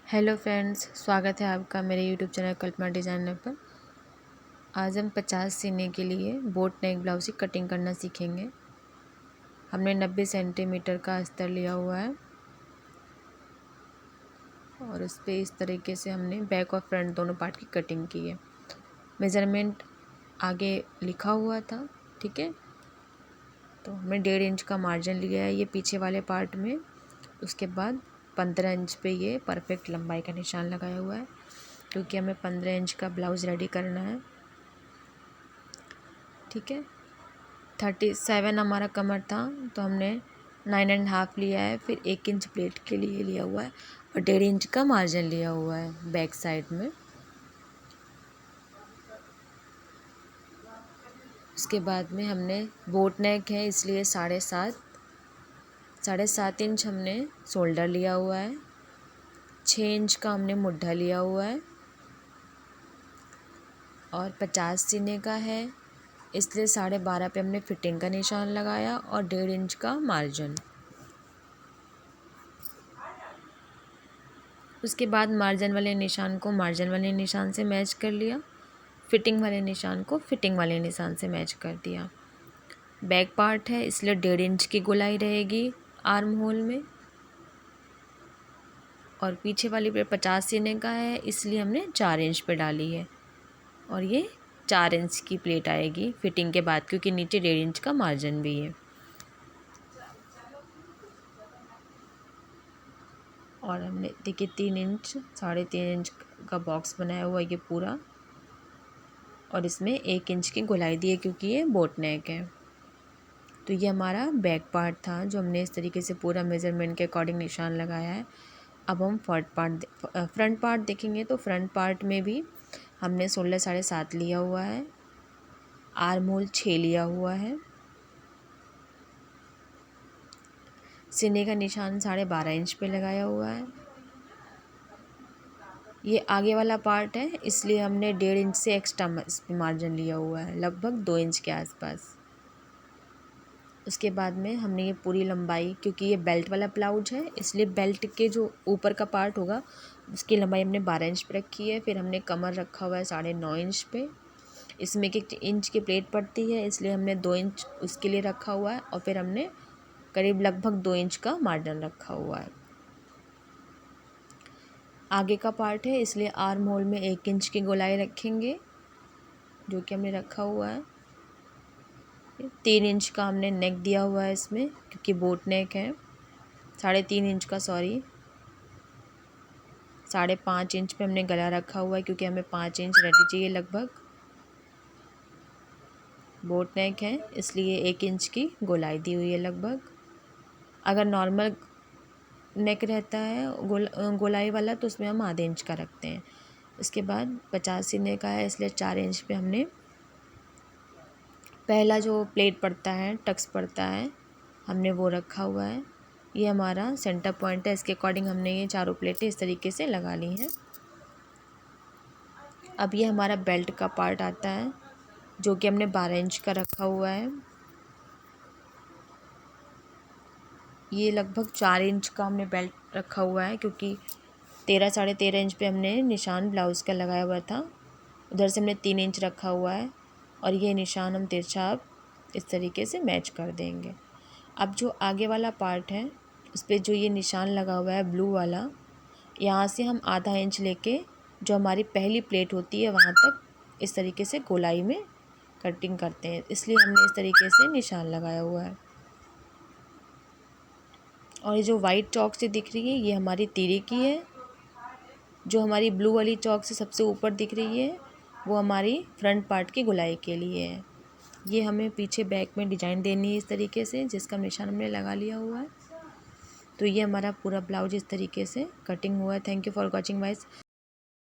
Hello friends, स्वागत है आपका मेरे यूट्यूब चैनल कल्पना डिज़ाइनर पर। आज हम 50 सीने के लिए बोट नेक ब्लाउज की कटिंग करना सीखेंगे। हमने 90 सेंटीमीटर का अस्तर लिया हुआ है और उस पर इस तरीके से हमने बैक और फ्रंट दोनों पार्ट की कटिंग की है। मेज़रमेंट आगे लिखा हुआ था, ठीक है। तो हमने 1.5 इंच का मार्जिन लिया है ये पीछे वाले पार्ट में। उसके बाद 15 इंच पे ये परफेक्ट लंबाई का निशान लगाया हुआ है, क्योंकि हमें 15 इंच का ब्लाउज़ रेडी करना है, ठीक है। 37 हमारा कमर था, तो हमने 9.5 लिया है। फिर 1 इंच प्लेट के लिए लिया हुआ है और 1.5 इंच का मार्जिन लिया हुआ है बैक साइड में। उसके बाद में हमने बोट नेक है, इसलिए 7.5 इंच हमने शोल्डर लिया हुआ है। 6 इंच का हमने मुड्ढा लिया हुआ है और 50 सीने का है, इसलिए 12.5 पे हमने फिटिंग का निशान लगाया और 1.5 इंच का मार्जिन। उसके बाद मार्जिन वाले निशान को मार्जिन वाले निशान से मैच कर लिया, फिटिंग वाले निशान को फिटिंग वाले निशान से मैच कर दिया। बैक पार्ट है, इसलिए 1.5 इंच की गोलाई रहेगी आर्म होल में, और पीछे वाली पे 50 सीने का है, इसलिए हमने 4 इंच पे डाली है और ये 4 इंच की प्लेट आएगी फिटिंग के बाद, क्योंकि नीचे 1.5 इंच का मार्जिन भी है। और हमने देखिए 3 इंच 3.5 इंच का बॉक्स बनाया हुआ ये पूरा, और इसमें 1 इंच की गोलाई दी है क्योंकि ये बोट नेक है। तो ये हमारा बैक पार्ट था, जो हमने इस तरीके से पूरा मेज़रमेंट के अकॉर्डिंग निशान लगाया है। अब हम फ्रंट पार्ट देखेंगे, तो फ्रंट पार्ट में भी हमने 16.5 लिया हुआ है, आर्म होल 6 लिया हुआ है, सीने का निशान 12.5 इंच पे लगाया हुआ है। ये आगे वाला पार्ट है, इसलिए हमने 1.5 इंच से एक्स्ट्रा मार्जिन लिया हुआ है, लगभग 2 इंच के आसपास। उसके बाद में हमने ये पूरी लंबाई, क्योंकि ये बेल्ट वाला ब्लाउज है, इसलिए बेल्ट के जो ऊपर का पार्ट होगा उसकी लंबाई हमने 12 इंच पे रखी है। फिर हमने कमर रखा हुआ है 9.5 इंच पे। इसमें 1 इंच की प्लेट पड़ती है, इसलिए हमने 2 इंच उसके लिए रखा हुआ है, और फिर हमने करीब लगभग 2 इंच का मार्जिन रखा हुआ है। आगे का पार्ट है, इसलिए आर्म होल में 1 इंच की गोलाई रखेंगे, जो कि हमने रखा हुआ है। 3 इंच का हमने नेक दिया हुआ है इसमें, क्योंकि बोट नेक है। 3.5 इंच का 5.5 इंच पे हमने गला रखा हुआ है, क्योंकि हमें 5 इंच रेडी चाहिए लगभग। बोट नेक है, इसलिए 1 इंच की गोलाई दी हुई है लगभग। अगर नॉर्मल नेक रहता है गोलाई वाला, तो उसमें हम आधे इंच का रखते हैं। उसके बाद 50 सीने का है, इसलिए 4 इंच पे हमने पहला जो प्लेट पड़ता है, टक्स पड़ता है, हमने वो रखा हुआ है। ये हमारा सेंटर पॉइंट है, इसके अकॉर्डिंग हमने ये चारों प्लेटें इस तरीके से लगा ली हैं। अब ये हमारा बेल्ट का पार्ट आता है, जो कि हमने 12 इंच का रखा हुआ है। ये लगभग 4 इंच का हमने बेल्ट रखा हुआ है, क्योंकि 13 इंच पे हमने निशान ब्लाउज़ का लगाया हुआ था। उधर से हमने 3 इंच रखा हुआ है, और ये निशान हम तिरछा इस तरीके से मैच कर देंगे। अब जो आगे वाला पार्ट है, उस पर जो ये निशान लगा हुआ है ब्लू वाला, यहाँ से हम आधा इंच लेके जो हमारी पहली प्लेट होती है वहाँ तक इस तरीके से गोलाई में कटिंग करते हैं, इसलिए हमने इस तरीके से निशान लगाया हुआ है। और ये जो वाइट चौक से दिख रही है, ये हमारी तीरे की है। जो हमारी ब्लू वाली चौक से सबसे ऊपर दिख रही है, वो हमारी फ्रंट पार्ट की गोलाई के लिए है। ये हमें पीछे बैक में डिजाइन देनी है इस तरीके से, जिसका निशान हमने लगा लिया हुआ है। तो ये हमारा पूरा ब्लाउज इस तरीके से कटिंग हुआ है। Thank you for watching guys.